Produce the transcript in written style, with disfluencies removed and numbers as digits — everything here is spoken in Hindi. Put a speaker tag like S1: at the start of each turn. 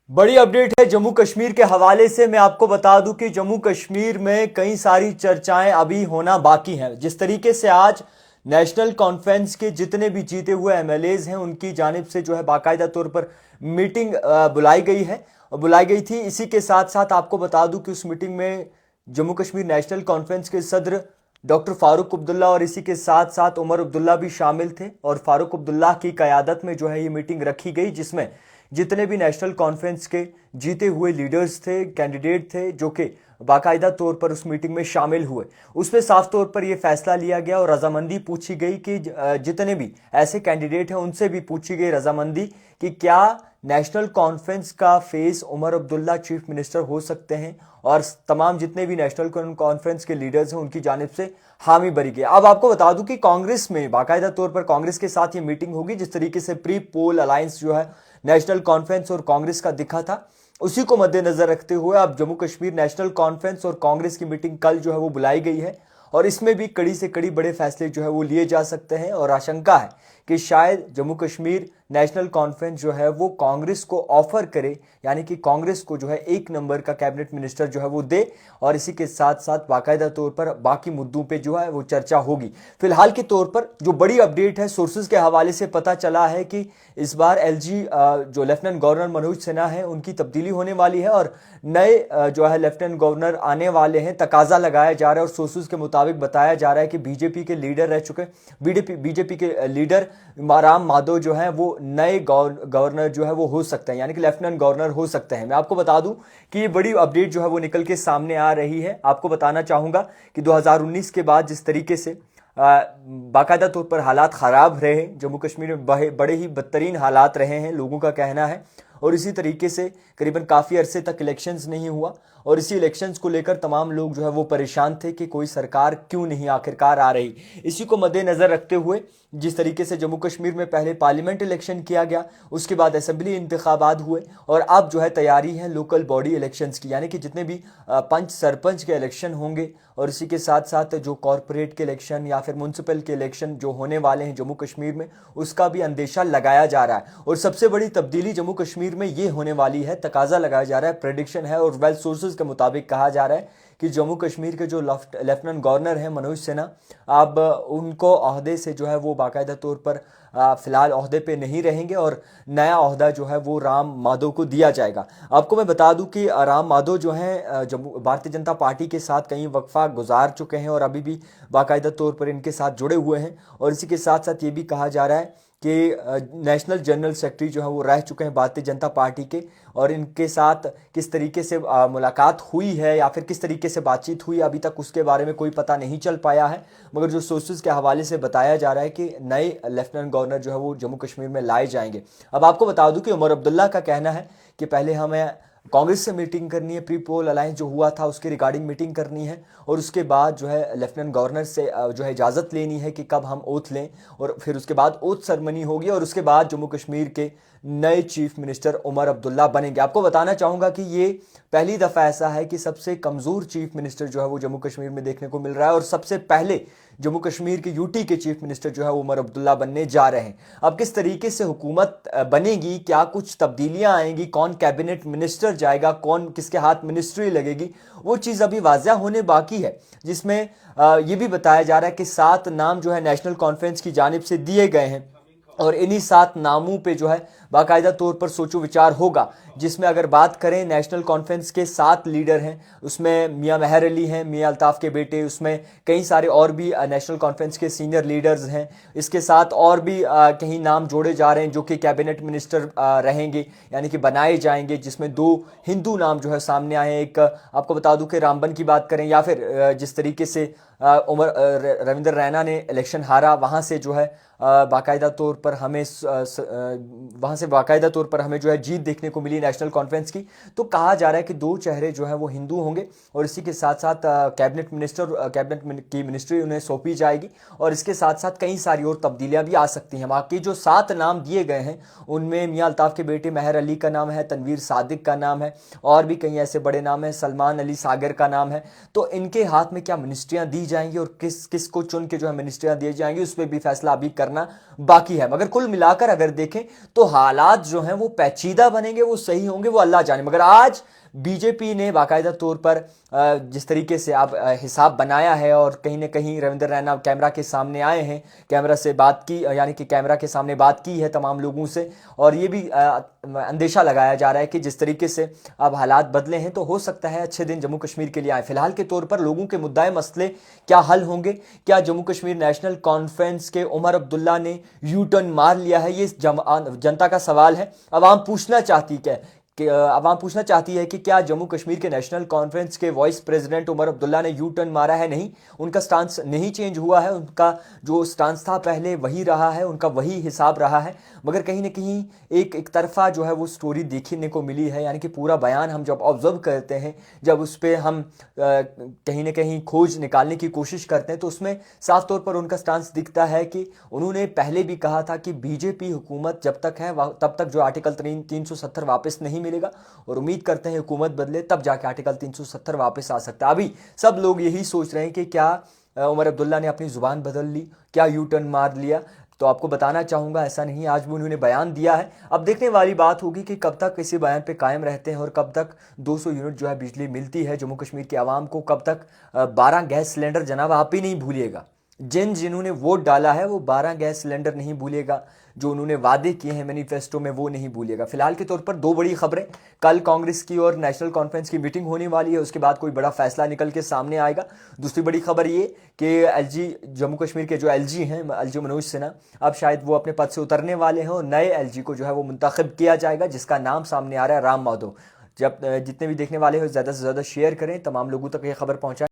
S1: बड़ी अपडेट है जम्मू कश्मीर के हवाले से। मैं आपको बता दूं कि जम्मू कश्मीर में कई सारी चर्चाएं अभी होना बाकी हैं। जिस तरीके से आज नेशनल कॉन्फ्रेंस के जितने भी जीते हुए एमएलएज हैं उनकी जानिब से जो है बाकायदा तौर पर मीटिंग बुलाई गई है और बुलाई गई थी। इसी के साथ साथ आपको बता दूं कि उस मीटिंग में जम्मू कश्मीर नेशनल कॉन्फ्रेंस के सदर डॉक्टर फारूक अब्दुल्ला और इसी के साथ साथ उमर अब्दुल्ला भी शामिल थे। और फारूक अब्दुल्ला की क़यादत में जो है ये मीटिंग रखी गई, जिसमें जितने भी नेशनल कॉन्फ्रेंस के जीते हुए लीडर्स थे, कैंडिडेट थे, जो कि बाकायदा तौर पर उस मीटिंग में शामिल हुए, उसमें साफ तौर पर यह फैसला लिया गया और रजामंदी पूछी गई कि जितने भी ऐसे कैंडिडेट हैं उनसे भी पूछी गई रजामंदी कि क्या नेशनल कॉन्फ्रेंस का face Omar Abdullah chief minister हो सकते हैं। और तमाम जितने भी नेशनल कॉन्फ्रेंस के लीडर्स हैं उनकी जानिब से हामी भरी गई। अब आपको बता दूं कि कांग्रेस में बाकायदा तौर पर कांग्रेस के साथ ये मीटिंग होगी। जिस तरीके से प्री पोल अलायंस जो है नेशनल कॉन्फ्रेंस और कांग्रेस का दिखा था, उसी को मद्देनजर रखते हुए अब जम्मू कश्मीर नेशनल कॉन्फ्रेंस और कांग्रेस की मीटिंग कल जो है वो बुलाई गई है और इसमें भी कड़ी से कड़ी बड़े फैसले जो है वो लिए जा सकते हैं। और आशंका है कि शायद जम्मू कश्मीर नेशनल कॉन्फ्रेंस जो है वो कांग्रेस को ऑफर करे, यानी कि कांग्रेस को जो है एक नंबर का कैबिनेट मिनिस्टर जो है वो दे और इसी के साथ साथ बाकायदा तौर पर बाकी मुद्दों पे जो है वो चर्चा होगी। फिलहाल के तौर पर जो बड़ी अपडेट है, सोर्सेज के हवाले से पता चला है कि इस बार एलजी जो लेफ्टिनेंट गवर्नर मनोज सिन्हा है उनकी तब्दीली होने वाली है और नए जो है लेफ्टिनेंट गवर्नर आने वाले हैं। तकाजा लगाया जा रहा है और सोर्सेज के मुताबिक बताया जा रहा है कि बीजेपी के लीडर रह चुके बीजेपी के लीडर राम माधव जो है वो नए गवर्नर जो है वो हो सकते हैं, यानी कि लेफ्टिनेंट गवर्नर हो सकते हैं। मैं आपको बता दूं कि ये बड़ी अपडेट जो है वो निकल के सामने आ रही है। आपको बताना चाहूंगा कि 2019 के बाद जिस तरीके से बाकायदा तौर पर हालात खराब रहे जम्मू कश्मीर में, बड़े ही बदतरीन हालात रहे हैं लोगों का कहना है। और इसी तरीके से करीबन काफ़ी अरसे तक इलेक्शंस नहीं हुआ और इसी इलेक्शंस को लेकर तमाम लोग जो है वो परेशान थे कि कोई सरकार क्यों नहीं आखिरकार आ रही। इसी को मद्देनज़र रखते हुए जिस तरीके से जम्मू कश्मीर में पहले पार्लियामेंट इलेक्शन किया गया, उसके बाद असेंबली इंतखाबात हुए और अब जो है तैयारी है लोकल बॉडी इलेक्शंस की, यानी कि जितने भी पंच सरपंच के इलेक्शन होंगे और इसी के साथ साथ जो कॉरपोरेट के इलेक्शन या फिर म्यूनसिपल के इलेक्शन जो होने वाले हैं जम्मू कश्मीर में, उसका भी अंदेशा लगाया जा रहा है। और सबसे बड़ी तब्दीली जम्मू कश्मीर में ये होने वाली है, तकाजा लगाया जा रहा है, प्रेडिक्शन है और वेल सोर्सेज के मुताबिक कहा जा रहा है कि जम्मू कश्मीर के जो लेफ्टिनेंट गवर्नर हैं मनोज सिन्हा, अब उनको ओहदे से जो है वो बाकायदा तौर पर फिलहाल ओहदे पे नहीं रहेंगे और नया ओहदा जो है वो राम माधव को दिया जाएगा। आपको मैं बता दूं कि राम माधव जो हैं जम्मू भारतीय जनता पार्टी के साथ कहीं वक्फा गुजार चुके हैं और अभी भी बाकायदा तौर पर इनके साथ जुड़े हुए हैं। और इसी के साथ साथ ये भी कहा जा रहा है कि नेशनल जनरल सेक्रेटरी जो है वो रह चुके हैं भारतीय जनता पार्टी के और इनके साथ किस तरीके से मुलाकात हुई है या फिर किस तरीके से बातचीत हुई अभी तक उसके बारे में कोई पता नहीं चल पाया है। मगर जो सोर्सेज के हवाले से बताया जा रहा है कि नए लेफ्टिनेंट गवर्नर जो है वो जम्मू कश्मीर में लाए जाएंगे। अब आपको बता दूं कि उमर अब्दुल्ला का कहना है कि पहले हमें कांग्रेस से मीटिंग करनी है, प्री पोल अलायंस जो हुआ था उसके रिगार्डिंग मीटिंग करनी है और उसके बाद जो है लेफ्टिनेंट गवर्नर से जो है इजाज़त लेनी है कि कब हम ओथ लें और फिर उसके बाद ओथ सेरेमनी होगी और उसके बाद जम्मू कश्मीर के नए चीफ मिनिस्टर उमर अब्दुल्ला बनेंगे। आपको बताना चाहूँगा कि ये पहली दफ़ा ऐसा है कि सबसे कमज़ोर चीफ मिनिस्टर जो है वो जम्मू कश्मीर में देखने को मिल रहा है और सबसे पहले जम्मू कश्मीर के यूटी के चीफ मिनिस्टर जो है उमर अब्दुल्ला बनने जा रहे हैं। अब किस तरीके से हुकूमत बनेगी, क्या कुछ तब्दीलियां आएंगी, कौन कैबिनेट मिनिस्टर जाएगा, कौन किसके हाथ मिनिस्ट्री लगेगी, वो चीज़ अभी वाज़ह होने बाकी है। जिसमें ये भी बताया जा रहा है कि 7 नाम जो है नेशनल कॉन्फ्रेंस की जानिब से दिए गए हैं और इन्हीं 7 नामों पे जो है बाकायदा तौर पर सोचो विचार होगा। जिसमें अगर बात करें नेशनल कॉन्फ्रेंस के 7 लीडर हैं, उसमें मियां मेहर अली हैं, मियां अल्ताफ़ के बेटे, उसमें कई सारे और भी नेशनल कॉन्फ्रेंस के सीनियर लीडर्स हैं। इसके साथ और भी कहीं नाम जोड़े जा रहे हैं जो कि कैबिनेट मिनिस्टर रहेंगे, यानी कि बनाए जाएंगे, जिसमें 2 हिंदू नाम जो है सामने आए हैं। एक आपको बता दूं कि रामबन की बात करें या फिर जिस तरीके से उमर रविंद्र रैना ने इलेक्शन हारा, वहाँ से जो है बाकायदा तौर पर हमें वहाँ से बाकायदा तौर पर हमें जो है जीत देखने को मिली नेशनल कॉन्फ्रेंस की। तो कहा जा रहा है कि 2 चेहरे जो है वो हिंदू होंगे और इसी के साथ साथ कैबिनेट की मिनिस्ट्री उन्हें सौंपी जाएगी और इसके साथ साथ कई सारी और तब्दीलियां भी आ सकती हैं। बाकी जो 7 नाम दिए गए हैं उनमें मियां अल्ताफ़ के बेटे मेहर अली का नाम है, तनवीर सादिक का नाम है और भी कई ऐसे बड़े नाम हैं, सलमान अली सागर का नाम है। तो इनके हाथ में क्या मिनिस्ट्रियां दी जाएंगी और किस को चुन के जो है मिनिस्ट्रियां दी जाएंगी उस पर भी फैसला अभी करना बाकी है। मगर कुल मिलाकर अगर देखें तो हालात जो हैं वो पेचीदा बनेंगे, वो सही होंगे, वो अल्लाह जाने। मगर आज बीजेपी ने बाकायदा तौर पर जिस तरीके से आप हिसाब बनाया है, और कहीं ना कहीं रविंद्र रैना कैमरा के सामने आए हैं, कैमरा से बात की, यानी कि कैमरा के सामने बात की है तमाम लोगों से, और ये भी अंदेशा लगाया जा रहा है कि जिस तरीके से अब हालात बदले हैं तो हो सकता है अच्छे दिन जम्मू कश्मीर के लिए आए। फिलहाल के तौर पर लोगों के मुद्दाए मसले क्या हल होंगे? क्या जम्मू कश्मीर नेशनल कॉन्फ्रेंस के उमर अब्दुल्ला ने यू टर्न मार लिया है? ये जनता का सवाल है। आवाम पूछना चाहती आवाम पूछना चाहती है कि क्या जम्मू कश्मीर के नेशनल कॉन्फ्रेंस के वाइस प्रेसिडेंट उमर अब्दुल्ला ने यू टर्न मारा है? नहीं, उनका स्टांस नहीं चेंज हुआ है, उनका जो स्टांस था पहले वही रहा है, उनका वही हिसाब रहा है। मगर कहीं ना कहीं एक तरफा जो है वो स्टोरी देखने को मिली है, यानी कि पूरा बयान हम जब ऑब्जर्व करते हैं, जब उस पर हम कहीं ना कहीं खोज निकालने की कोशिश करते हैं, तो उसमें साफ तौर पर उनका स्टांस दिखता है कि उन्होंने पहले भी कहा था कि बीजेपी हुकूमत जब तक है तब तक जो आर्टिकल 370 वापस नहीं मिलेगा, और उम्मीद करते हैं हुकूमत बदले तब जाके आर्टिकल 370 वापस आ सकता है। अभी सब लोग यही सोच रहे हैं कि क्या उमर अब्दुल्ला ने अपनी जुबान बदल ली, क्या यू टर्न मार लिया? तो आपको बताना चाहूंगा ऐसा नहीं, आज भी उन्होंने बयान दिया है। अब देखने वाली बात होगी कि कब तक इसी बयान पे कायम रहते हैं, और कब तक 200 यूनिट जो है बिजली मिलती है जम्मू कश्मीर के आवाम को, कब तक 12 गैस सिलेंडर। जनाब आप ही नहीं भूलिएगा, जिन्होंने वोट डाला है वो 12 गैस सिलेंडर नहीं भूलेगा, जो उन्होंने वादे किए हैं मैनिफेस्टो में वो नहीं भूलेगा। फिलहाल के तौर पर दो बड़ी खबरें, कल कांग्रेस की और नेशनल कॉन्फ्रेंस की मीटिंग होने वाली है, उसके बाद कोई बड़ा फैसला निकल के सामने आएगा। दूसरी बड़ी खबर ये कि एलजी जम्मू कश्मीर के जो एलजी हैं, एलजी मनोज सिन्हा, अब शायद वो अपने पद से उतरने वाले हैं, और नए एलजी को जो है वो मुंतखब किया जाएगा, जिसका नाम सामने आ रहा है राम माधव। जब जितने भी देखने वाले हो ज़्यादा से ज़्यादा शेयर करें, तमाम लोगों तक ये खबर पहुँचाएं।